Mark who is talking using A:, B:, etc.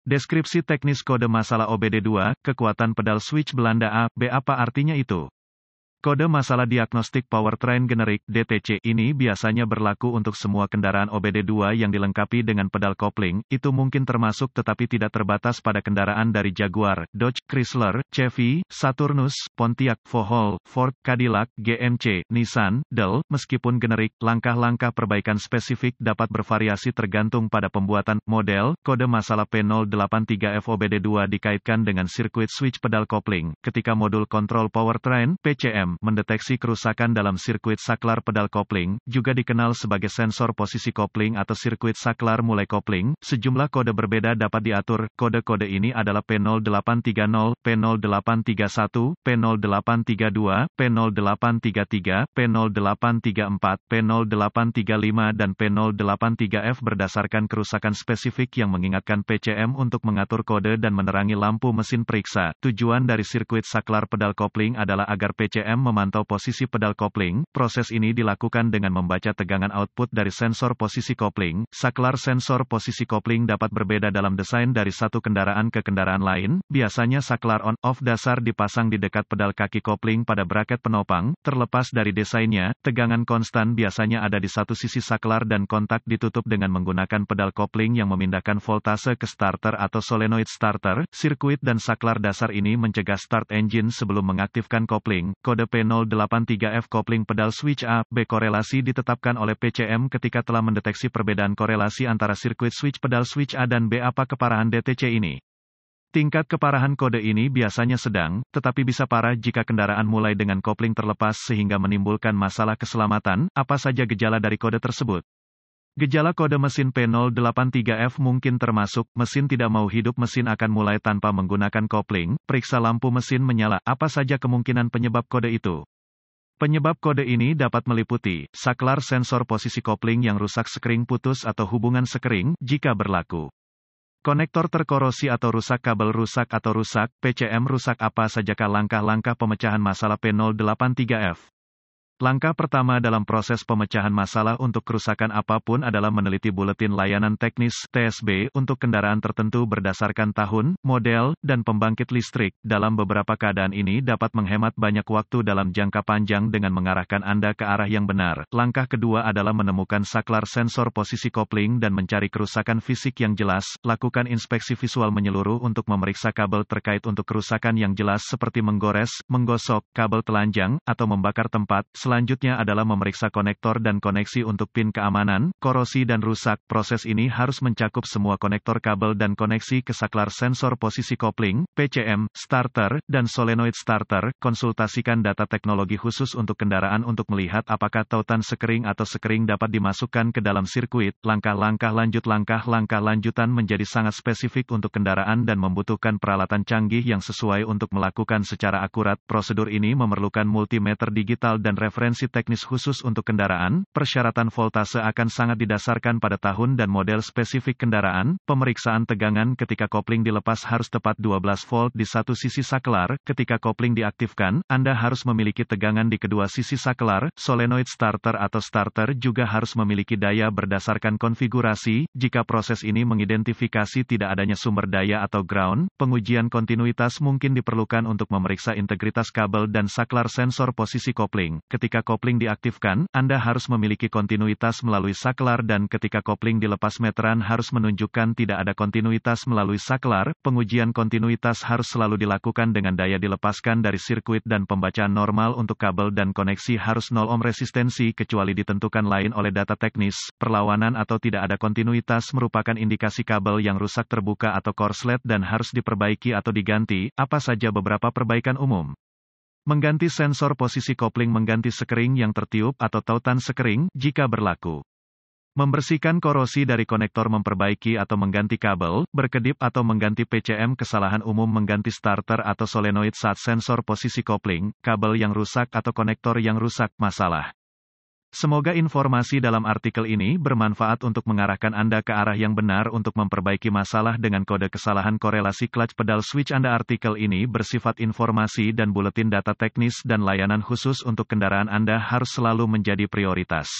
A: Deskripsi teknis kode masalah OBD2, kekuatan pedal switch Belanda A, B. Apa artinya itu? Kode masalah diagnostik powertrain generik (DTC) ini biasanya berlaku untuk semua kendaraan OBD2 yang dilengkapi dengan pedal kopling. Itu mungkin termasuk tetapi tidak terbatas pada kendaraan dari Jaguar, Dodge, Chrysler, Chevy, Saturnus, Pontiac, Vauxhall, Ford, Cadillac, GMC, Nissan, Dell. Meskipun generik, langkah-langkah perbaikan spesifik dapat bervariasi tergantung pada pembuatan, model. Kode masalah P083F OBD2 dikaitkan dengan sirkuit switch pedal kopling. Ketika modul kontrol powertrain (PCM) mendeteksi kerusakan dalam sirkuit saklar pedal kopling, juga dikenal sebagai sensor posisi kopling atau sirkuit saklar mulai kopling, sejumlah kode berbeda dapat diatur. Kode-kode ini adalah P0830, P0831, P0832, P0833, P0834, P0835 dan P083F berdasarkan kerusakan spesifik yang mengingatkan PCM untuk mengatur kode dan menerangi lampu mesin periksa. Tujuan dari sirkuit saklar pedal kopling adalah agar PCM memantau posisi pedal kopling. Proses ini dilakukan dengan membaca tegangan output dari sensor posisi kopling. Saklar sensor posisi kopling dapat berbeda dalam desain dari satu kendaraan ke kendaraan lain. Biasanya saklar on-off dasar dipasang di dekat pedal kaki kopling pada braket penopang. Terlepas dari desainnya, tegangan konstan biasanya ada di satu sisi saklar dan kontak ditutup dengan menggunakan pedal kopling yang memindahkan voltase ke starter atau solenoid starter. Sirkuit dan saklar dasar ini mencegah start engine sebelum mengaktifkan kopling. Kode P083F kopling pedal switch A, B. Korelasi ditetapkan oleh PCM ketika telah mendeteksi perbedaan korelasi antara sirkuit switch pedal switch A dan B. Apa keparahan DTC ini? Tingkat keparahan kode ini biasanya sedang, tetapi bisa parah jika kendaraan mulai dengan kopling terlepas sehingga menimbulkan masalah keselamatan. Apa saja gejala dari kode tersebut? Gejala kode mesin P083F mungkin termasuk, mesin tidak mau hidup, mesin akan mulai tanpa menggunakan kopling, periksa lampu mesin menyala. Apa saja kemungkinan penyebab kode itu? Penyebab kode ini dapat meliputi, saklar sensor posisi kopling yang rusak, sekring putus atau hubungan sekring, jika berlaku. Konektor terkorosi atau rusak, kabel rusak atau rusak, PCM rusak. Apa sajakah langkah-langkah pemecahan masalah P083F? Langkah pertama dalam proses pemecahan masalah untuk kerusakan apapun adalah meneliti buletin layanan teknis (TSB) untuk kendaraan tertentu berdasarkan tahun, model, dan pembangkit listrik. Dalam beberapa keadaan ini dapat menghemat banyak waktu dalam jangka panjang dengan mengarahkan Anda ke arah yang benar. Langkah kedua adalah menemukan saklar sensor posisi kopling dan mencari kerusakan fisik yang jelas. Lakukan inspeksi visual menyeluruh untuk memeriksa kabel terkait untuk kerusakan yang jelas seperti menggores, menggosok, kabel telanjang, atau membakar tempat. Selanjutnya adalah memeriksa konektor dan koneksi untuk pin keamanan, korosi dan rusak. Proses ini harus mencakup semua konektor kabel dan koneksi ke saklar sensor posisi kopling, PCM, starter, dan solenoid starter. Konsultasikan data teknologi khusus untuk kendaraan untuk melihat apakah tautan sekering atau sekering dapat dimasukkan ke dalam sirkuit. Langkah-langkah lanjutan menjadi sangat spesifik untuk kendaraan dan membutuhkan peralatan canggih yang sesuai untuk melakukan secara akurat. Prosedur ini memerlukan multimeter digital dan referensi teknis khusus untuk kendaraan. Persyaratan voltase akan sangat didasarkan pada tahun dan model spesifik kendaraan. Pemeriksaan tegangan ketika kopling dilepas harus tepat 12 volt di satu sisi saklar. Ketika kopling diaktifkan, Anda harus memiliki tegangan di kedua sisi saklar. Solenoid starter atau starter juga harus memiliki daya berdasarkan konfigurasi. Jika proses ini mengidentifikasi tidak adanya sumber daya atau ground, pengujian kontinuitas mungkin diperlukan untuk memeriksa integritas kabel dan saklar sensor posisi kopling. Ketika kopling diaktifkan, Anda harus memiliki kontinuitas melalui saklar dan ketika kopling dilepas meteran harus menunjukkan tidak ada kontinuitas melalui saklar. Pengujian kontinuitas harus selalu dilakukan dengan daya dilepaskan dari sirkuit dan pembacaan normal untuk kabel dan koneksi harus 0 ohm resistensi kecuali ditentukan lain oleh data teknis. Perlawanan atau tidak ada kontinuitas merupakan indikasi kabel yang rusak, terbuka atau korslet dan harus diperbaiki atau diganti. Apa saja beberapa perbaikan umum? Mengganti sensor posisi kopling, mengganti sekering yang tertiup atau tautan sekering, jika berlaku. Membersihkan korosi dari konektor, memperbaiki atau mengganti kabel, berkedip atau mengganti PCM. Kesalahan umum mengganti starter atau solenoid saat sensor posisi kopling, kabel yang rusak atau konektor yang rusak. Masalah. Semoga informasi dalam artikel ini bermanfaat untuk mengarahkan Anda ke arah yang benar untuk memperbaiki masalah dengan kode kesalahan korelasi clutch pedal switch Anda. Artikel ini bersifat informasi dan buletin data teknis dan layanan khusus untuk kendaraan Anda harus selalu menjadi prioritas.